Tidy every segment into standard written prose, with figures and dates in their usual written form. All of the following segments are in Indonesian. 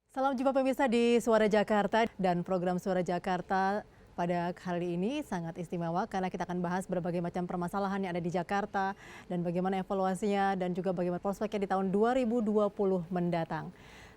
Salam jumpa pemirsa di Suara Jakarta, dan program Suara Jakarta pada hari ini sangat istimewa karena kita akan bahas berbagai macam permasalahan yang ada di Jakarta dan bagaimana evaluasinya dan juga bagaimana prospeknya di tahun 2020 mendatang.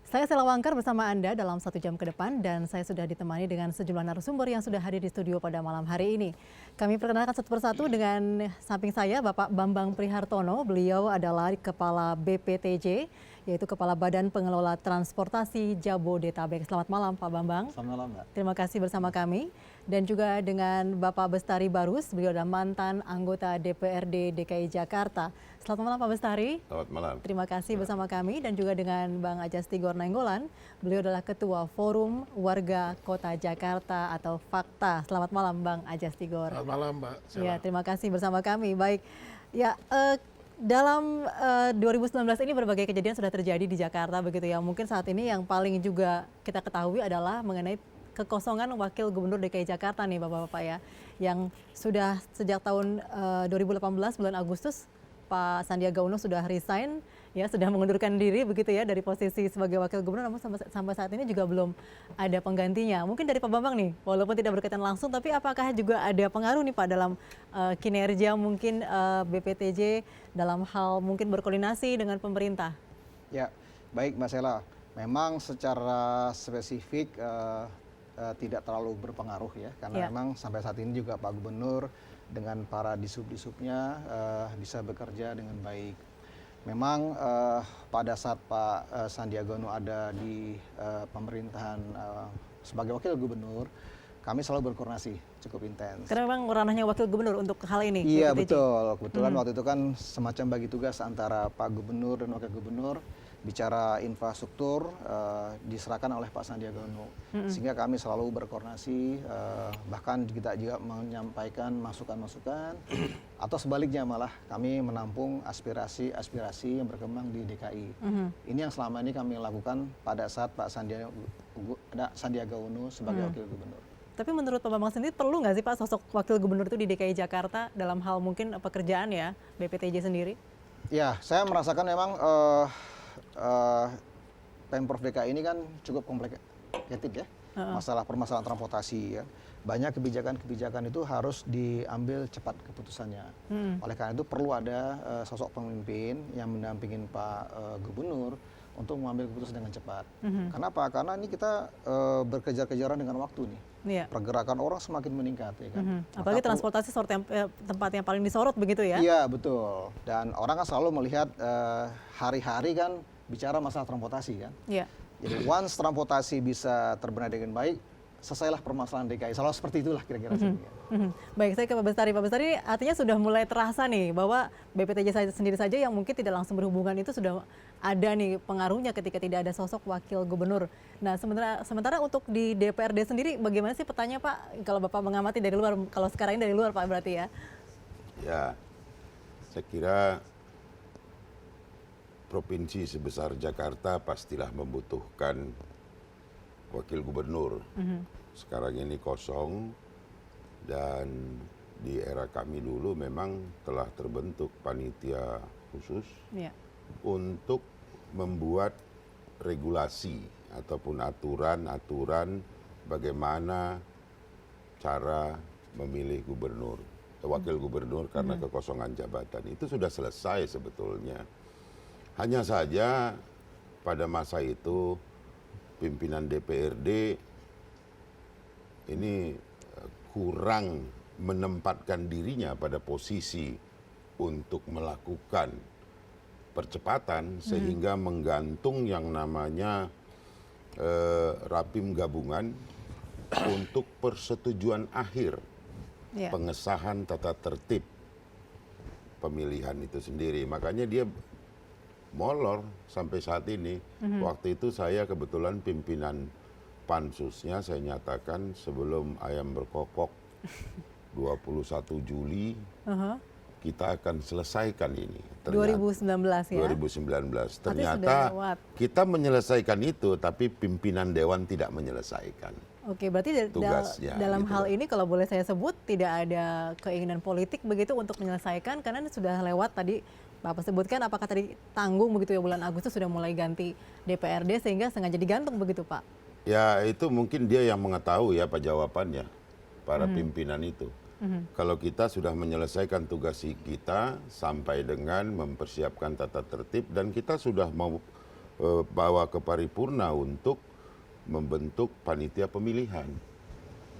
Saya Sela Wangkar bersama Anda dalam 1 jam ke depan, dan saya sudah ditemani dengan sejumlah narasumber yang sudah hadir di studio pada malam hari ini. Kami perkenalkan satu persatu. Dengan samping saya Bapak Bambang Prihartono, beliau adalah Kepala BPTJ, yaitu Kepala Badan Pengelola Transportasi Jabodetabek. Selamat malam Pak Bambang. Selamat malam Mbak. Terima kasih bersama kami. Dan juga dengan Bapak Bestari Barus, beliau adalah mantan anggota DPRD DKI Jakarta. Selamat malam Pak Bestari. Selamat malam. Terima kasih bersama kami. Dan juga dengan Bang Ajastigor Nainggolan, beliau adalah Ketua Forum Warga Kota Jakarta atau Fakta. Selamat malam Bang Ajastigor. Selamat malam Mbak. Ya, terima kasih bersama kami. Baik, ya dalam 2019 ini berbagai kejadian sudah terjadi di Jakarta begitu ya. Mungkin saat ini yang paling juga kita ketahui adalah mengenai kekosongan Wakil Gubernur DKI Jakarta nih Bapak-Bapak ya. Yang sudah sejak tahun 2018 bulan Agustus Pak Sandiaga Uno sudah resign ya, sudah mengundurkan diri begitu ya dari posisi sebagai Wakil Gubernur, namun sampai saat ini juga belum ada penggantinya. Mungkin dari Pak Bambang nih, walaupun tidak berkaitan langsung, tapi apakah juga ada pengaruh nih Pak dalam kinerja mungkin BPTJ dalam hal mungkin berkoordinasi dengan pemerintah? Ya, baik Mbak Sela. Memang secara spesifik tidak terlalu berpengaruh ya, karena memang sampai saat ini juga Pak Gubernur dengan para disub-disubnya bisa bekerja dengan baik. Memang pada saat Pak Sandiaga Uno ada di pemerintahan sebagai Wakil Gubernur, kami selalu berkoordinasi cukup intens. Karena memang ranahnya Wakil Gubernur untuk hal ini. Iya BPTJ. betul, kebetulan waktu itu kan semacam bagi tugas antara Pak Gubernur dan Wakil Gubernur. Bicara infrastruktur diserahkan oleh Pak Sandiaga Uno, sehingga kami selalu berkoordinasi, bahkan kita juga menyampaikan masukan-masukan, atau sebaliknya malah kami menampung aspirasi-aspirasi yang berkembang di DKI. Ini yang selama ini kami lakukan pada saat Pak Sandiaga Uno sebagai Wakil Gubernur. Tapi menurut Pak Bambang sendiri perlu nggak sih Pak sosok Wakil Gubernur itu di DKI Jakarta dalam hal mungkin pekerjaan ya BPTJ sendiri? Ya, saya merasakan memang Pemprov DKI ini kan cukup komplikated ya, permasalahan transportasi ya. Banyak kebijakan-kebijakan itu harus diambil cepat keputusannya. Oleh karena itu perlu ada sosok pemimpin yang mendampingin Pak Gubernur untuk mengambil keputusan dengan cepat. Kenapa? Karena ini kita berkejar-kejaran dengan waktu nih. Pergerakan orang semakin meningkat ya kan. Apalagi transportasi tempat yang paling disorot begitu ya? Iya betul. Dan orang kan selalu melihat hari-hari kan bicara masalah transportasi kan. Iya. Jadi once transportasi bisa terbenahi dengan baik, selesailah permasalahan DKI. Selalu seperti itulah kira-kira. Baik, saya ke Pak Bestari. Pak Bestari, artinya sudah mulai terasa nih bahwa BPTJ sendiri saja yang mungkin tidak langsung berhubungan itu sudah ada nih pengaruhnya ketika tidak ada sosok Wakil Gubernur. Nah, sementara untuk di DPRD sendiri bagaimana sih petanya Pak? Kalau Bapak mengamati dari luar, kalau sekarang ini dari luar Pak berarti ya? Ya, saya kira provinsi sebesar Jakarta pastilah membutuhkan Wakil Gubernur. Sekarang ini kosong, dan di era kami dulu memang telah terbentuk panitia khusus untuk membuat regulasi ataupun aturan-aturan bagaimana cara memilih gubernur, wakil gubernur karena kekosongan jabatan. Itu sudah selesai sebetulnya. Hanya saja pada masa itu pimpinan DPRD ini kurang menempatkan dirinya pada posisi untuk melakukan percepatan sehingga menggantung yang namanya rapim gabungan untuk persetujuan akhir pengesahan tata tertib pemilihan itu sendiri. Makanya dia molor sampai saat ini. Waktu itu saya kebetulan pimpinan pansusnya, saya nyatakan sebelum ayam berkokok 21 Juli kita akan selesaikan ini. Ternyata, 2019 ya? 2019. Ternyata kita menyelesaikan itu, tapi pimpinan Dewan tidak menyelesaikan. Oke, berarti dalam hal ini kalau boleh saya sebut tidak ada keinginan politik begitu untuk menyelesaikan, karena sudah lewat tadi Bapak sebutkan, apakah tadi tanggung begitu ya bulan Agustus sudah mulai ganti DPRD sehingga sengaja digantung begitu Pak? Ya itu mungkin dia yang mengetahui apa jawabannya, para pimpinan itu. Kalau kita sudah menyelesaikan tugas kita sampai dengan mempersiapkan tata tertib dan kita sudah mau bawa ke paripurna untuk membentuk panitia pemilihan.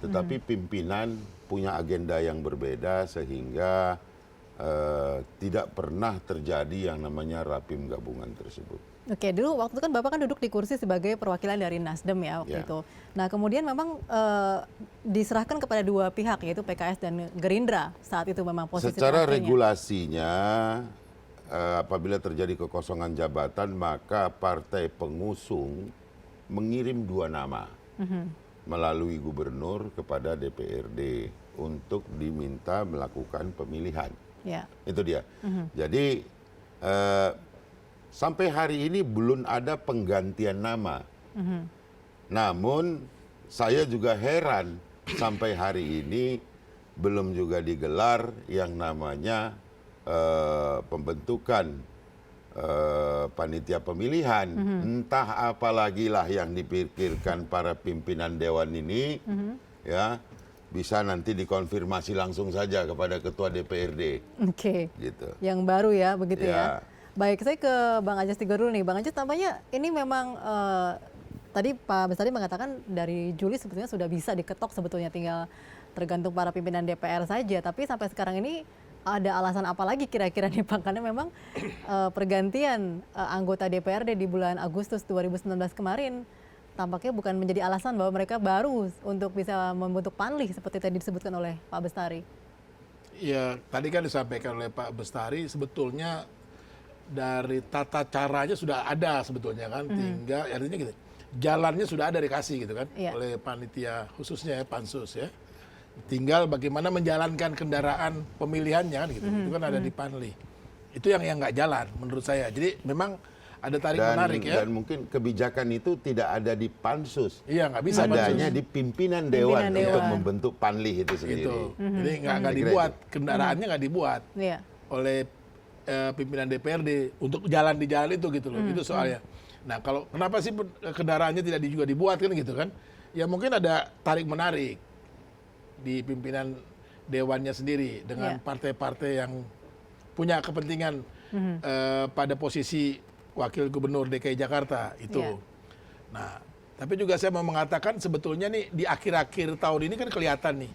Tetapi pimpinan punya agenda yang berbeda sehingga tidak pernah terjadi yang namanya rapim gabungan tersebut. Oke, dulu waktu itu kan Bapak kan duduk di kursi sebagai perwakilan dari Nasdem ya waktu itu. Nah kemudian memang diserahkan kepada dua pihak yaitu PKS dan Gerindra saat itu memang posisi secara terakhirnya. regulasinya apabila terjadi kekosongan jabatan maka partai pengusung mengirim 2 nama melalui gubernur kepada DPRD untuk diminta melakukan pemilihan. Ya. Itu dia. Jadi sampai hari ini belum ada penggantian nama. Namun saya juga heran sampai hari ini belum juga digelar yang namanya pembentukan panitia pemilihan. Entah apalagi lah yang dipikirkan para pimpinan dewan ini, ya bisa nanti dikonfirmasi langsung saja kepada ketua DPRD. Oke. Gitu. Yang baru ya begitu ya. Ya. Baik, saya ke Bang Ajas Tigor dulu nih. Bang Ajas, tampaknya ini memang tadi Pak Bestari mengatakan dari Juli sebetulnya sudah bisa diketok sebetulnya, tinggal tergantung para pimpinan DPR saja. Tapi sampai sekarang ini ada alasan apa lagi kira-kira nih Pak? Karena memang pergantian anggota DPRD di bulan Agustus 2019 kemarin tampaknya bukan menjadi alasan bahwa mereka baru untuk bisa membentuk panlih seperti tadi disebutkan oleh Pak Bestari. Ya, tadi kan disampaikan oleh Pak Bestari sebetulnya dari tata caranya sudah ada sebetulnya kan, tinggal artinya gitu, jalannya sudah ada dikasih gitu kan oleh panitia khususnya ya, pansus ya, tinggal bagaimana menjalankan kendaraan pemilihannya kan gitu, itu kan ada di panli, itu yang nggak jalan menurut saya. Jadi memang ada tarik menarik ya. Dan mungkin kebijakan itu tidak ada di pansus. Iya, nggak bisa adanya pansus. di pimpinan dewan untuk dewan. membentuk panlih itu sendiri. Gitu. Jadi nggak dibuat, kendaraannya nggak dibuat oleh pimpinan DPRD untuk jalan di jalan itu gitu loh. Itu soalnya. Nah, kalau kenapa sih kendaraannya tidak juga dibuat kan gitu kan? Ya mungkin ada tarik menarik di pimpinan dewannya sendiri dengan partai-partai yang punya kepentingan pada posisi wakil gubernur DKI Jakarta itu. Nah, tapi juga saya mau mengatakan sebetulnya nih di akhir-akhir tahun ini kan kelihatan nih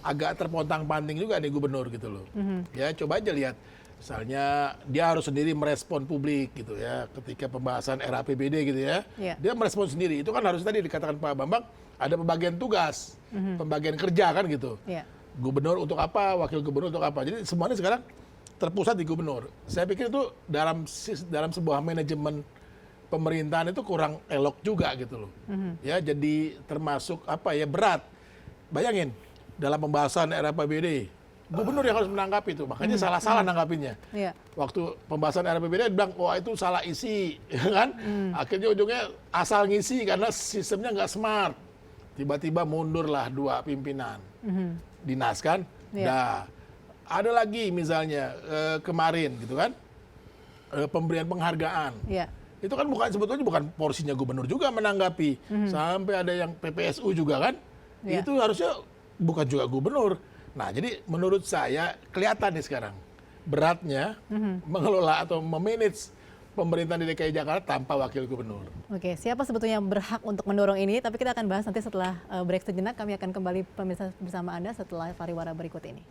agak terpontang-panting juga nih gubernur gitu loh. Ya coba aja lihat. Misalnya dia harus sendiri merespon publik gitu ya ketika pembahasan RAPBD gitu ya. Dia merespon sendiri. Itu kan harus tadi dikatakan Pak Bambang ada pembagian tugas, pembagian kerja kan gitu. Gubernur untuk apa, wakil gubernur untuk apa. Jadi semuanya sekarang terpusat di gubernur. Saya pikir itu dalam sebuah manajemen pemerintahan itu kurang elok juga gitu loh. Ya jadi termasuk apa ya berat. Bayangin dalam pembahasan RAPBD gubernur yang harus menanggapi itu, makanya salah-salah nanggapinnya. Waktu pembahasan RAPBD bilang, wah itu salah isi, kan? Akhirnya ujungnya asal ngisi karena sistemnya nggak smart. Tiba-tiba mundurlah 2 pimpinan dinas kan. Nah, ada lagi misalnya kemarin gitu kan, pemberian penghargaan. Itu kan sebetulnya bukan porsinya gubernur juga menanggapi. Sampai ada yang PPSU juga kan. Itu harusnya bukan juga gubernur. Nah, jadi menurut saya kelihatan nih sekarang beratnya mengelola atau memanage pemerintahan di DKI Jakarta tanpa wakil gubernur. Oke, siapa sebetulnya yang berhak untuk mendorong ini? Tapi kita akan bahas nanti setelah break sejenak. Kami akan kembali pemirsa bersama Anda setelah pariwara berikut ini.